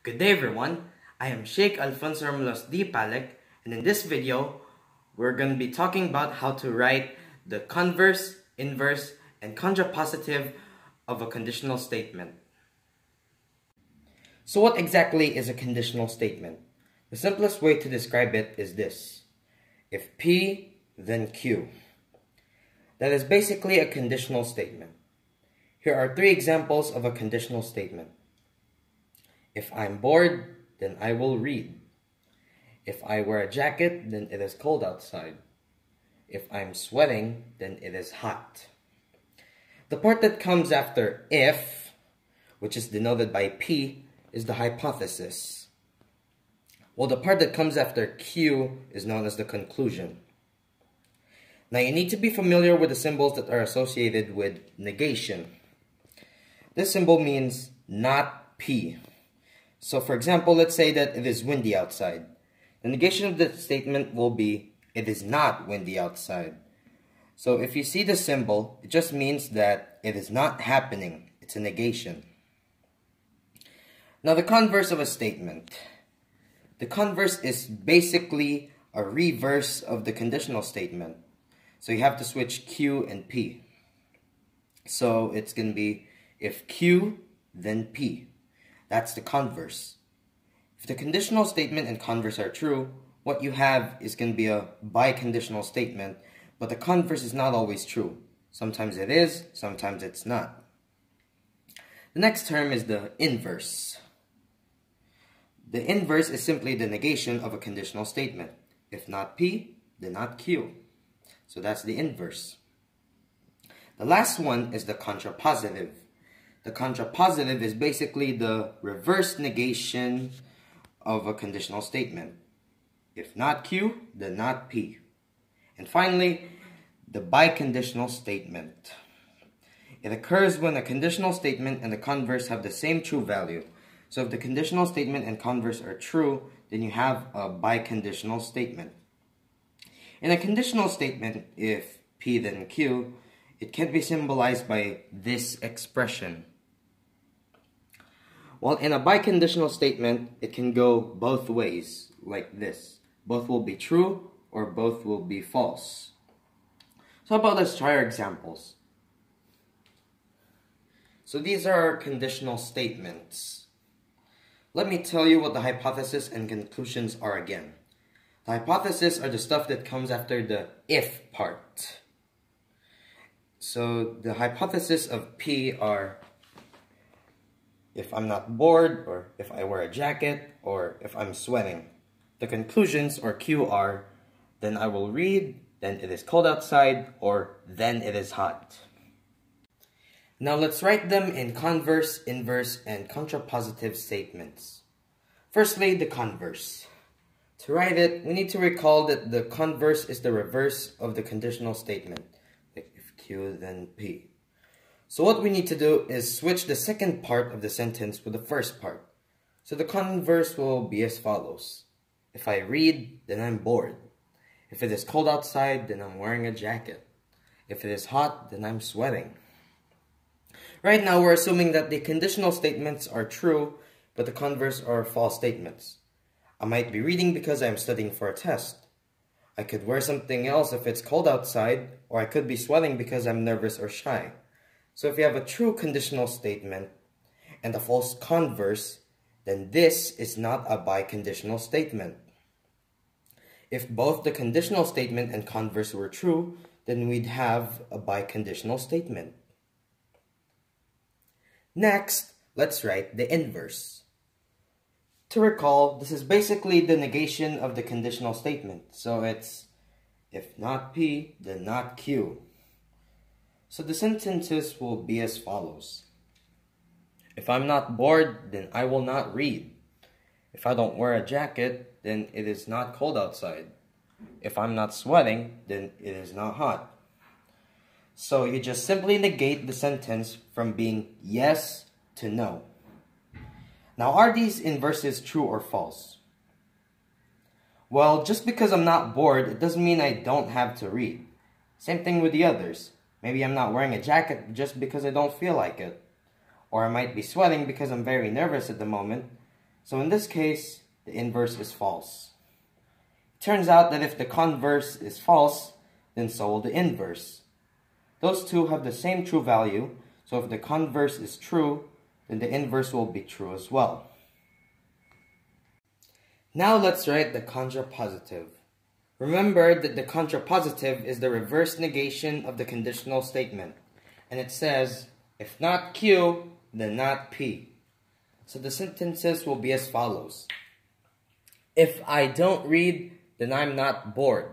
Good day everyone, I am Sheikh Alfonso Romulos D. Palek, and in this video, we're going to be talking about how to write the converse, inverse, and contrapositive of a conditional statement. So what exactly is a conditional statement? The simplest way to describe it is this. If P, then Q. That is basically a conditional statement. Here are three examples of a conditional statement. If I'm bored, then I will read. If I wear a jacket, then it is cold outside. If I'm sweating, then it is hot. The part that comes after if, which is denoted by P, is the hypothesis, while the part that comes after Q is known as the conclusion. Now you need to be familiar with the symbols that are associated with negation. This symbol means not P. So for example, let's say that it is windy outside. The negation of the statement will be, it is not windy outside. So if you see the symbol, it just means that it is not happening. It's a negation. Now the converse of a statement. The converse is basically a reverse of the conditional statement. So you have to switch Q and P. So it's going to be, if Q, then P. That's the converse. If the conditional statement and converse are true, what you have is going to be a biconditional statement, but the converse is not always true. Sometimes it is, sometimes it's not. The next term is the inverse. The inverse is simply the negation of a conditional statement. If not P, then not Q. So that's the inverse. The last one is the contrapositive. The contrapositive is basically the reverse negation of a conditional statement. If not Q, then not P. And finally, the biconditional statement. It occurs when a conditional statement and the converse have the same true value. So if the conditional statement and converse are true, then you have a biconditional statement. In a conditional statement, if P then Q, it can be symbolized by this expression. While in a biconditional statement, it can go both ways, like this. Both will be true, or both will be false. So how about let's try our examples. So these are our conditional statements. Let me tell you what the hypothesis and conclusions are again. The hypothesis are the stuff that comes after the if part. So the hypothesis of P are, if I'm not bored, or if I wear a jacket, or if I'm sweating. The conclusions, or Q, are, then I will read, then it is cold outside, or then it is hot. Now let's write them in converse, inverse, and contrapositive statements. Firstly, the converse. To write it, we need to recall that the converse is the reverse of the conditional statement. Like if Q, then P. So what we need to do is switch the second part of the sentence with the first part. So the converse will be as follows. If I read, then I'm bored. If it is cold outside, then I'm wearing a jacket. If it is hot, then I'm sweating. Right now, we're assuming that the conditional statements are true, but the converse are false statements. I might be reading because I'm studying for a test. I could wear something else if it's cold outside, or I could be sweating because I'm nervous or shy. So if you have a true conditional statement and a false converse, then this is not a biconditional statement. If both the conditional statement and converse were true, then we'd have a biconditional statement. Next, let's write the inverse. To recall, this is basically the negation of the conditional statement. So it's, if not P, then not Q. So the sentences will be as follows. If I'm not bored, then I will not read. If I don't wear a jacket, then it is not cold outside. If I'm not sweating, then it is not hot. So you just simply negate the sentence from being yes to no. Now, are these inverses true or false? Well, just because I'm not bored, it doesn't mean I don't have to read. Same thing with the others. Maybe I'm not wearing a jacket just because I don't feel like it. Or I might be sweating because I'm very nervous at the moment. So in this case, the inverse is false. It turns out that if the converse is false, then so will the inverse. Those two have the same true value, so if the converse is true, then the inverse will be true as well. Now let's write the contrapositive. Remember that the contrapositive is the reverse negation of the conditional statement. And it says, if not Q, then not P. So the sentences will be as follows. If I don't read, then I'm not bored.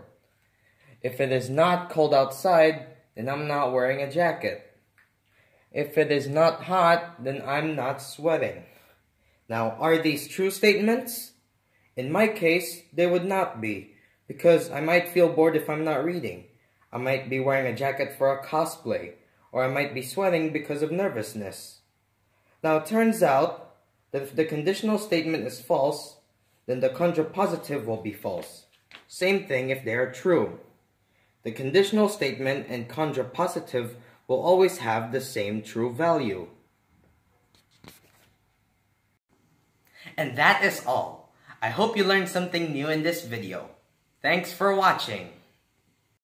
If it is not cold outside, then I'm not wearing a jacket. If it is not hot, then I'm not sweating. Now, are these true statements? In my case, they would not be, because I might feel bored if I'm not reading. I might be wearing a jacket for a cosplay, or I might be sweating because of nervousness. Now, it turns out that if the conditional statement is false, then the contrapositive will be false. Same thing if they are true. The conditional statement and contrapositive will always have the same true value. And that is all. I hope you learned something new in this video. Thanks for watching.